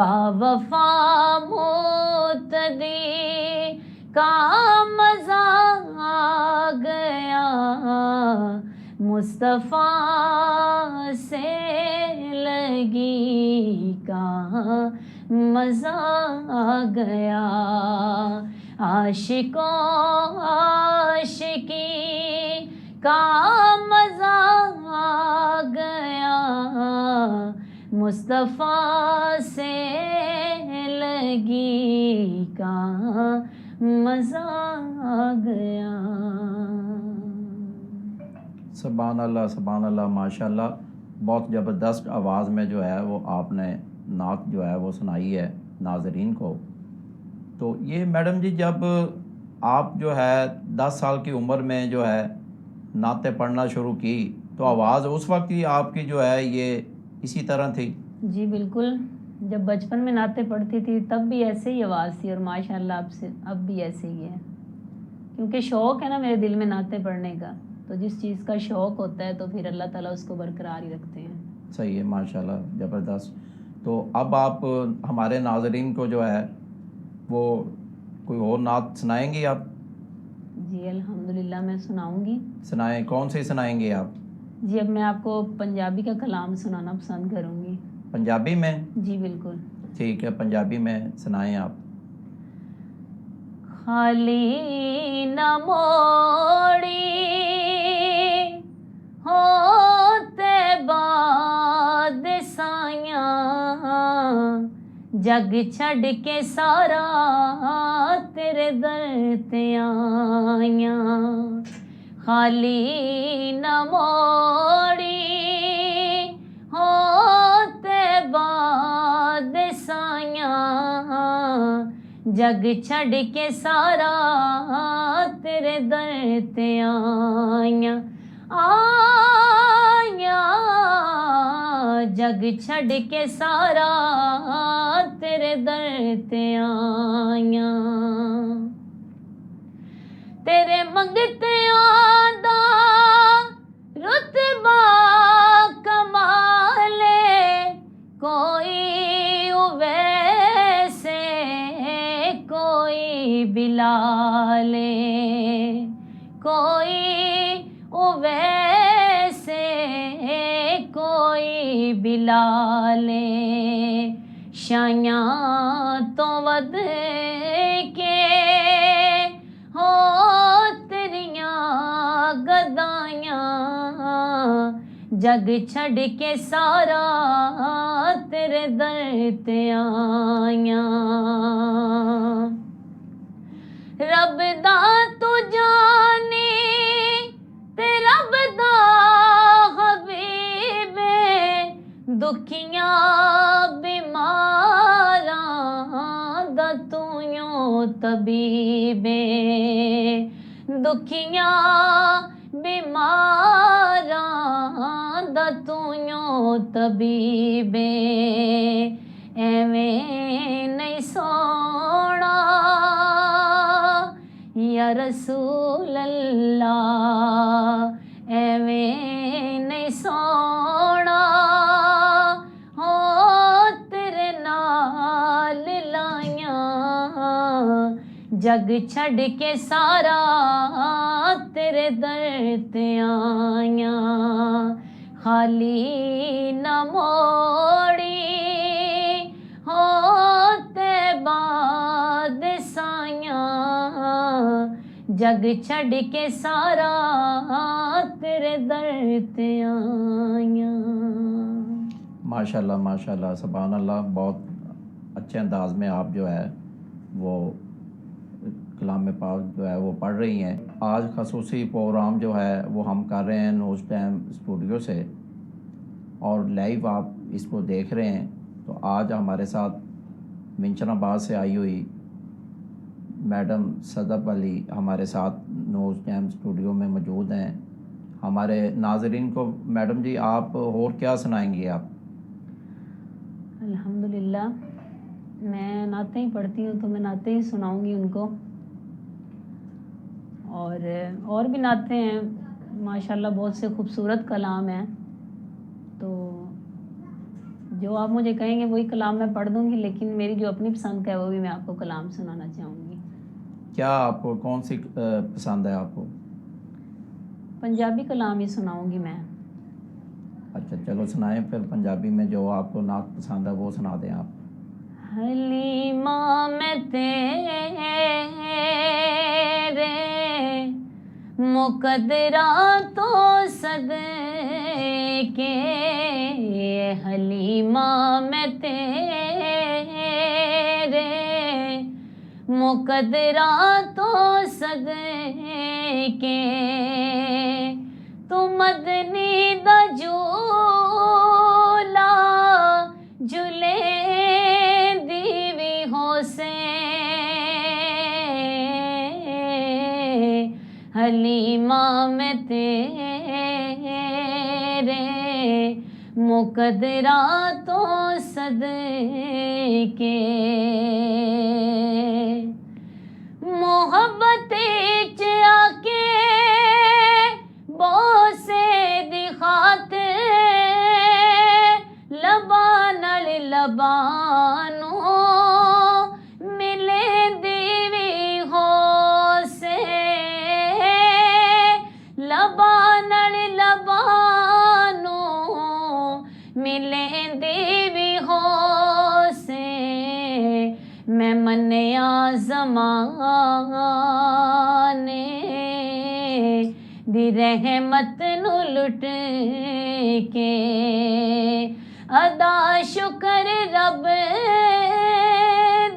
باوفا معتدی کا مزہ آ گیا، مصطفیٰ سے لگی کا مزہ آ گیا، عاشقوں عاشقی کا مزہ آ گیا، مصطفیٰ سے لگی کا مزہ آ گیا۔ سبحان اللہ ماشاء اللہ، بہت زبردست آواز میں جو ہے وہ آپ نے نعت جو ہے وہ سنائی ہے ناظرین کو۔ تو یہ میڈم جی جب آپ جو ہے 10 سال کی عمر میں جو ہے نعتیں پڑھنا شروع کی تو آواز اس وقت ہی آپ کی جو ہے یہ اسی طرح تھی؟ جی بالکل، جب بچپن میں نعتیں پڑھتی تھی تب بھی ایسے ہی آواز تھی، اور ماشاءاللہ اب بھی ایسے ہی ہے، کیونکہ شوق ہے نا میرے دل میں نعتیں پڑھنے کا، تو جس چیز کا شوق ہوتا ہے تو پھر اللہ تعالیٰ اس کو برقرار ہی رکھتے ہیں۔ صحیح ہے، ماشاءاللہ زبردست۔ تو اب آپ ہمارے ناظرین کو جو ہے وہ کوئی اور نعت سنائیں گی آپ؟ جی الحمدللہ میں سناؤں گی۔ سنائیں، کون سی سنائیں گے آپ؟ جی اب میں آپ کو پنجابی کا کلام سنانا پسند کروں گی۔ پنجابی میں؟ جی بالکل، ٹھیک ہے، پنجابی میں سنائیں آپ۔ خالی نہ موڑی ہوتے بعد سائیاں، جگ چھڈ کے سارا تیرے در تے آئیاں، خالی نہ موڑی ہوتے بعد سائیاں، جگ چھڈ کے سارا تیرے در تے آئیاں، آئیاں جگ چھڈ کے سارا تیرے در تے آئیاں، تیرے منگتیاں دا رتبہ کمالے، کوئی ویسے کوئی بلالے، کوئی ویسے کوئی بلالے، شایاں تو ود کے ہو تیریاں گدائیاں، جگ چھڈ کے سارا تیرے در تے آئیاں، رب دا تو جانی تے رب دا حبیب، دکھیاں بیماراں دا توں طبیب، دکھیاں بیماراں دا توں طبیب، ایویں نہیں سونا یا رسول اللہ، ایویں نہیں سونا ہو تیرے نال لائیاں، جگ چھڈ کے سارا تیرے در تے آئیاں، خالی نہ موڑی ہوتے بعد سائیاں، جگ چھڈ کے سارا تیرے در تے آئیاں۔ ماشاءاللہ سبحان اللہ، بہت اچھے انداز میں آپ جو ہے وہ کلام پاک جو ہے وہ پڑھ رہی ہیں۔ آج خصوصی پروگرام جو ہے وہ ہم کر رہے ہیں نیوز ٹائم اسٹوڈیو سے، اور لائیو آپ اس کو دیکھ رہے ہیں۔ تو آج ہمارے ساتھ منچن آباد سے آئی ہوئی میڈم صدف علی ہمارے ساتھ نیوز ٹائم اسٹوڈیو میں موجود ہیں۔ ہمارے ناظرین کو میڈم جی آپ اور کیا سنائیں گے آپ؟ الحمدللہ میں نعتیں ہی پڑھتی ہوں تو میں نعتیں ہی سناؤں گی ان کو، اور بھی نعتیں ہیں ماشاءاللہ، بہت سے خوبصورت کلام ہیں، تو جو آپ مجھے کہیں گے وہی کلام میں پڑھ دوں گی، لیکن میری جو اپنی پسند کا ہے وہ بھی میں آپ کو کلام سنانا چاہوں گی۔ کیا آپ کو کون سی پسند ہے آپ کو؟ پنجابی کلام ہی سناؤں گی میں۔ اچھا چلو سنائیں پھر پنجابی میں جو آپ کو نعت پسند ہے وہ سنا دیں آپ۔ حلیمہ میں تیرے مقدرہ تو صدقے، حلیمہ میں تیرے مقدرہ تو صدقے، تو مدنی دا جھولا جھولے دیوی ہو سے، حلیمہ میں تیرے مقدرہ تو صدقے، محبت آ کے بوسے دی خاطر لباں نال لبانوں ملے دیوی ہو سے، لباں نال لبانوں ملے دیوی ہو سے، میں منیا زمانے دی رحمت نو لٹ کے، ادا شکر رب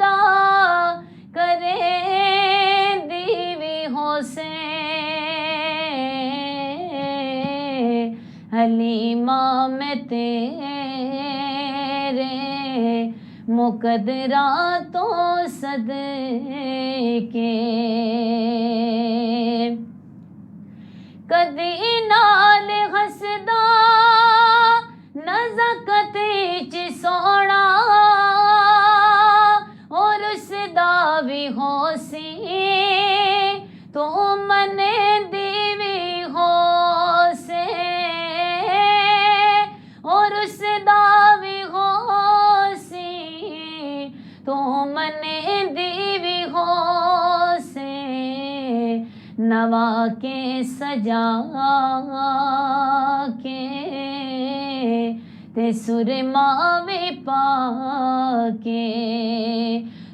دا کرے دیوی ہو سے، حلیمہ میں تیرے مقدرہ تو صدقے، کدی نال ہسدا نزاکت وچ سونا، اور اس دا بھی ہو سی تو منے دیوی ہو سے، اور اس دا بھی ہو سی تو منے دیوی ہو سے، نوا کے سجا کے تے سرما وی پا کے،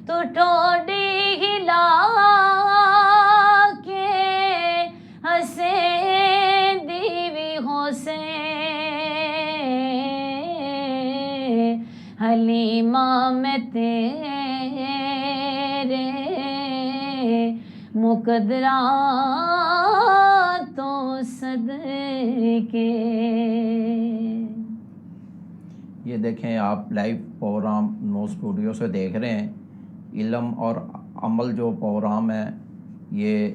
تو ٹھوڈی ہلا کے ہسے دیوی ہو سے، حلیمہ میں تیرے مقدرہ تو صدقے۔ یہ دیکھیں آپ لائیو پروگرام نو اسٹوڈیو سے دیکھ رہے ہیں۔ علم اور عمل جو پروگرام ہے یہ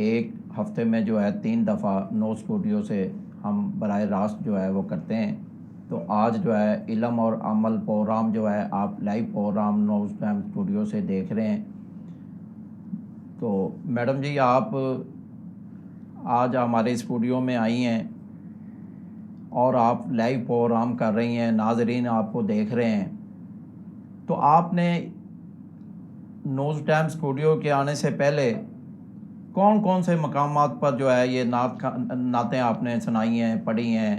ایک ہفتے میں جو ہے 3 دفعہ نو اسٹوڈیو سے ہم براہ راست جو ہے وہ کرتے ہیں۔ تو آج جو ہے علم اور عمل پروگرام جو ہے آپ لائیو پروگرام نو اسٹوڈیو سے دیکھ رہے ہیں۔ تو میڈم جی آپ آج ہمارے اسٹوڈیو میں آئی ہیں اور آپ لائیو پروگرام کر رہی ہیں، ناظرین آپ کو دیکھ رہے ہیں، تو آپ نے نیوز ٹائم اسٹوڈیو کے آنے سے پہلے کون کون سے مقامات پر جو ہے یہ نعتیں آپ نے سنائی ہیں، پڑھی ہیں؟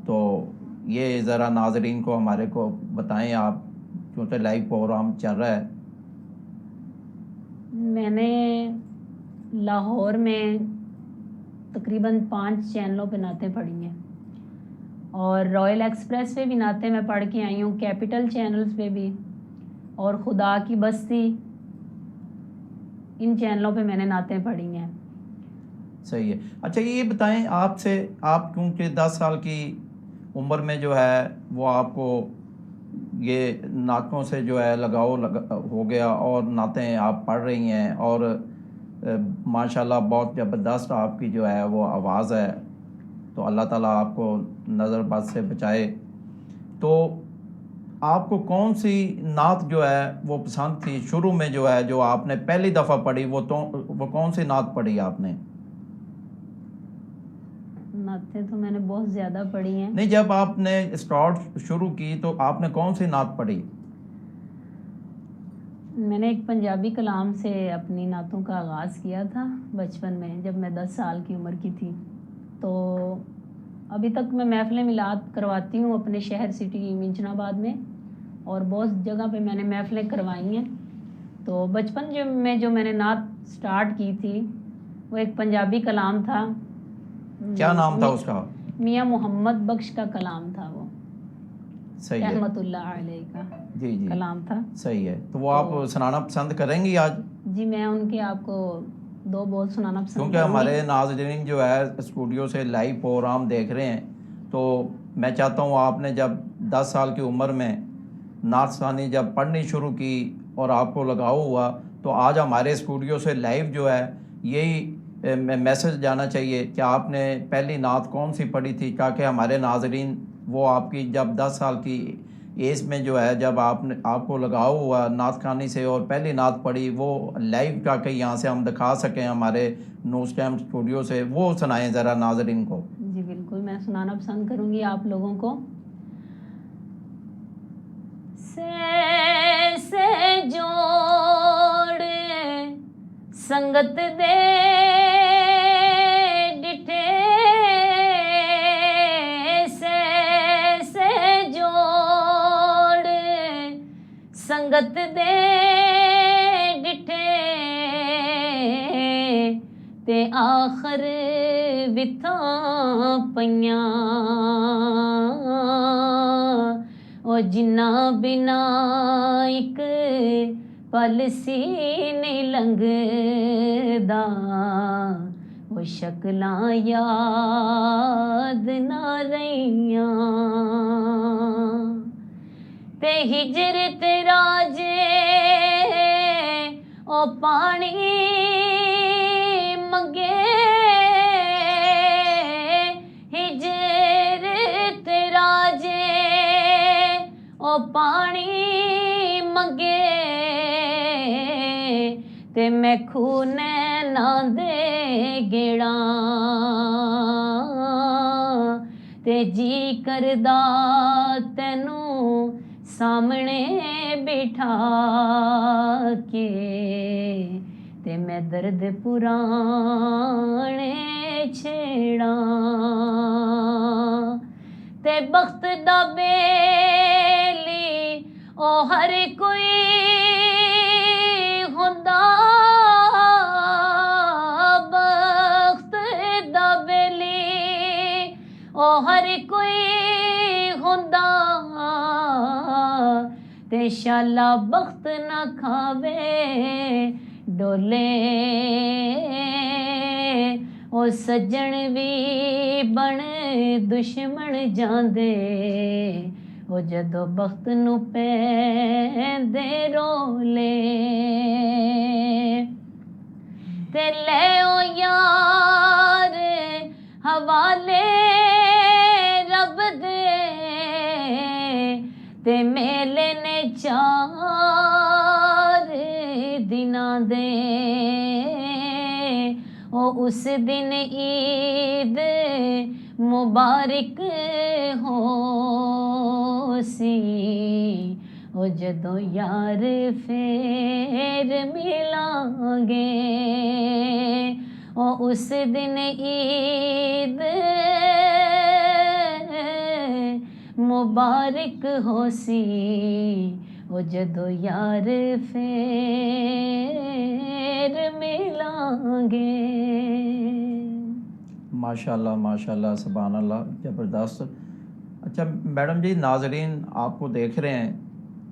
تو یہ ذرا ناظرین کو ہمارے کو بتائیں آپ، کیونکہ لائیو پروگرام چل رہا ہے۔ میں نے لاہور میں تقریباً 5 چینلوں پہ نعتیں پڑھی ہیں، اور رائل ایکسپریس پہ بھی نعتیں میں پڑھ کے آئی ہوں، کیپٹل چینلز پہ بھی، اور خدا کی بستی، ان چینلوں پہ میں نے نعتیں پڑھی ہیں۔ صحیح ہے۔ اچھا یہ بتائیں آپ سے، آپ کیونکہ 10 سال کی عمر میں جو ہے وہ آپ کو یہ نعتوں سے جو ہے لگاؤ ہو گیا، اور نعتیں آپ پڑھ رہی ہیں، اور ماشاءاللہ بہت زبردست آپ کی جو ہے وہ آواز ہے، تو اللہ تعالیٰ آپ کو نظر بد سے بچائے۔ تو آپ کو کون سی نعت جو ہے وہ پسند تھی شروع میں، جو ہے جو آپ نے پہلی دفعہ پڑھی، وہ کون سی نعت پڑھی آپ نے؟ نعتیں تو میں نے بہت زیادہ پڑھی ہیں. نہیں، جب آپ نے اسٹارٹ شروع کی تو آپ نے کون سی نعت پڑھی؟ میں نے ایک پنجابی کلام سے اپنی نعتوں کا آغاز کیا تھا بچپن میں، جب میں 10 سال کی عمر کی تھی. تو ابھی تک میں محفل میلاد کرواتی ہوں اپنے شہر سٹی منچن آباد میں، اور بہت جگہ پہ میں نے محفلیں کروائی ہیں. تو بچپن جو میں نے نعت سٹارٹ کی تھی وہ ایک پنجابی کلام تھا. کیا نام تھا اس کا؟ میاں محمد بخش کا کلام تھا وہ، صحیح ہے، رحمت اللہ علیہ کا جی جی کلام تھا. صحیح ہے. تو وہ آپ سنانا پسند کریں گی آج؟ جی میں ان کے آپ کو 2 بول سنانا پسند کیونکہ کروں گی. ہمارے ناظرین جو ہے اسٹوڈیو سے لائیو پروگرام دیکھ رہے ہیں، تو میں چاہتا ہوں آپ نے جب 10 سال کی عمر میں نعت ثانی جب پڑھنی شروع کی اور آپ کو لگاؤ ہوا، تو آج ہمارے اسٹوڈیو سے لائیو جو ہے یہی میسج جانا چاہیے کہ آپ نے پہلی نعت کون سی پڑھی تھی، تاکہ ہمارے ناظرین وہ آپ کی جب 10 سال کی ایج میں جو ہے جب آپ کو لگاؤ ہوا نعت خوانی سے اور پہلی نعت پڑھی، وہ لائیو جا کے یہاں سے ہم دکھا سکیں ہمارے نیوز ٹائم اسٹوڈیو سے. وہ سنائیں ذرا ناظرین کو. جی بالکل، میں سنانا پسند کروں گی آپ لوگوں کو. سے جوڑ سنگت دے ڈٹھے، سے جوڑ سنگت دے ڈٹھے، تے آخر وتھاں پئیاں، او جنہ بنا ایک پل سی نہیں لنگدا، وہ شکلاں یاد نہ رہیاں، تے ہجر تیرا جے او پانی منگے، ہجر تیرا جے او پانی منگے، تے میں کھونے نہ دے گیڑاں، تے جی کردا تینوں سامنے بٹھا کے، تے میں درد پرانے چھیڑاں، تے بخت دا بیلی او ہر کوئی ہوندا، بخت دا بیلی او ہر کوئی ہوندا، تے شالا بخت نہ کھاوے ڈولے، او سجن بھی بن دشمن جاندے، او جدو بخت نو پیندے رولے، تے لے او یار حوالے رب دے، تے میلے نے 4 دناں دے، او اس دن عید مبارک ہو سی، او جدو یار پھر ملیں گے، او اس دن عید مبارک ہو سی، او جدو یار پھر ملیں گے. ماشاءاللہ ماشاءاللہ، سبحان اللہ، زبردست. اچھا میڈم جی، ناظرین آپ کو دیکھ رہے ہیں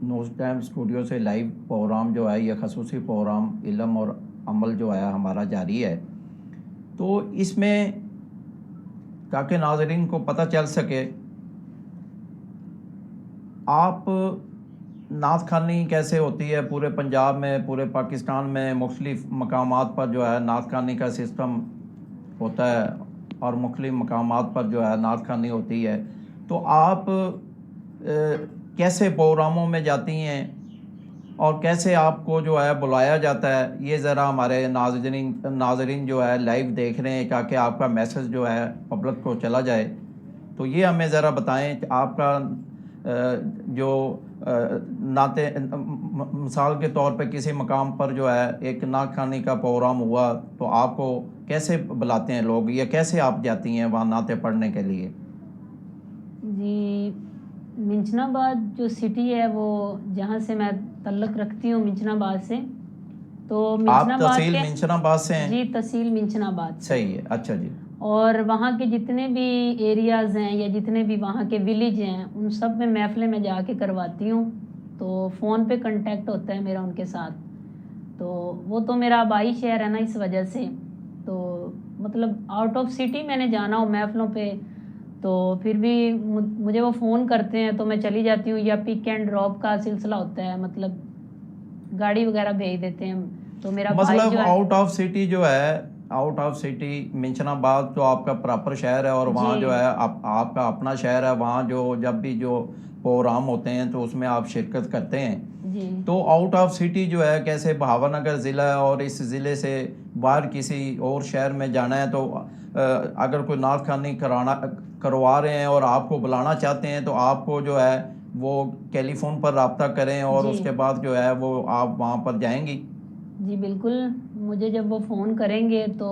نیوز ٹائم اسٹوڈیو سے لائیو پروگرام جو ہے، یہ خصوصی پروگرام علم اور عمل جو ہے ہمارا جاری ہے. تو اس میں تاکہ ناظرین کو پتہ چل سکے آپ نعت خوانی کیسے ہوتی ہے پورے پنجاب میں، پورے پاکستان میں مختلف مقامات پر جو ہے نعت خوانی کا سسٹم ہوتا ہے اور مختلف مقامات پر جو ہے نعت خوانی ہوتی ہے. تو آپ کیسے پروگراموں میں جاتی ہیں اور کیسے آپ کو جو ہے بلایا جاتا ہے، یہ ذرا ہمارے ناظرین جو ہے لائیو دیکھ رہے ہیں تاکہ آپ کا میسج جو ہے پبلک کو چلا جائے، تو یہ ہمیں ذرا بتائیں کہ آپ کا جو نعت مثال کے طور پہ کسی مقام پر جو ہے ایک نعت خوانی کا پروگرام ہوا تو آپ کو کیسے بلاتے ہیں لوگ، یا کیسے آپ جاتی ہیں وہاں نعتیں پڑھنے کے لیے؟ جی، منچن آباد جو سٹی ہے وہ جہاں سے میں تعلق رکھتی ہوں منچن آباد سے، تو منچن آپ آباد تحصیل کے منشن آباد سے ہیں؟ جی تحصیل منچن آباد سے، صحیح ہے، اچھا جی۔ اور وہاں کے جتنے بھی ایریاز ہیں یا جتنے بھی وہاں کے ولیج ہیں ان سب میں محفلیں میں جا کے کرواتی ہوں، تو فون پہ کنٹیکٹ ہوتا ہے میرا ان کے ساتھ، تو وہ تو میرا آبائی شہر ہے نا، اس وجہ سے تو مطلب آؤٹ آف سٹی میں نے جانا ہو محفلوں پہ تو پھر بھی مجھے وہ فون کرتے ہیں تو میں چلی جاتی ہوں، یا پک اینڈ ڈراپ کا سلسلہ ہوتا ہے، مطلب گاڑی وغیرہ بھیج دیتے ہیں، تو میرا بھائی مطلب جو ہے آؤٹ آف سٹی جو ہے، آؤٹ آف سٹی منشن آباد تو آپ کا پراپر شہر ہے، اور وہاں جو جی ہے آپ کا اپنا شہر ہے، وہاں جو جب بھی جو پروگرام ہوتے ہیں تو اس میں آپ شرکت کرتے ہیں، جی تو آؤٹ آف سٹی جو ہے کیسے بہاوا نگر ضلع ہے اور اس ضلع سے باہر کسی اور شہر میں جانا ہے تو اگر کوئی نعت خوانی کروا رہے ہیں اور آپ کو بلانا چاہتے ہیں تو آپ کو جو ہے وہ ٹیلی فون پر رابطہ کریں اور جی اس کے بعد جو ہے وہ آپ وہاں پر جائیں گی؟ جی بالکل، مجھے جب وہ فون کریں گے تو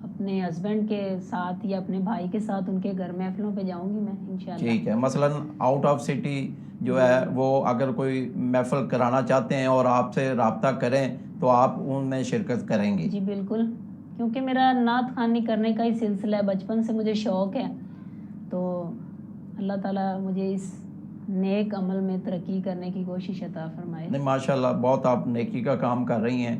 اپنے ہسبینڈ کے ساتھ یا اپنے بھائی کے ساتھ ان کے گھر محفلوں پہ جاؤں گی میں انشاءاللہ۔ ٹھیک ہے، مثلاً آؤٹ آف سٹی جو جی ہے وہ اگر کوئی محفل کرانا چاہتے ہیں اور آپ سے رابطہ کریں تو آپ ان میں شرکت کریں گی؟ جی بالکل، کیونکہ میرا نعت خوانی کرنے کا ہی سلسلہ ہے، بچپن سے مجھے شوق ہے، تو اللہ تعالیٰ مجھے اس نیک عمل میں ترقی کرنے کی کوشش عطا فرمائے۔ نہیں، ماشاء اللہ بہت آپ نیکی کا کام کر رہی ہیں۔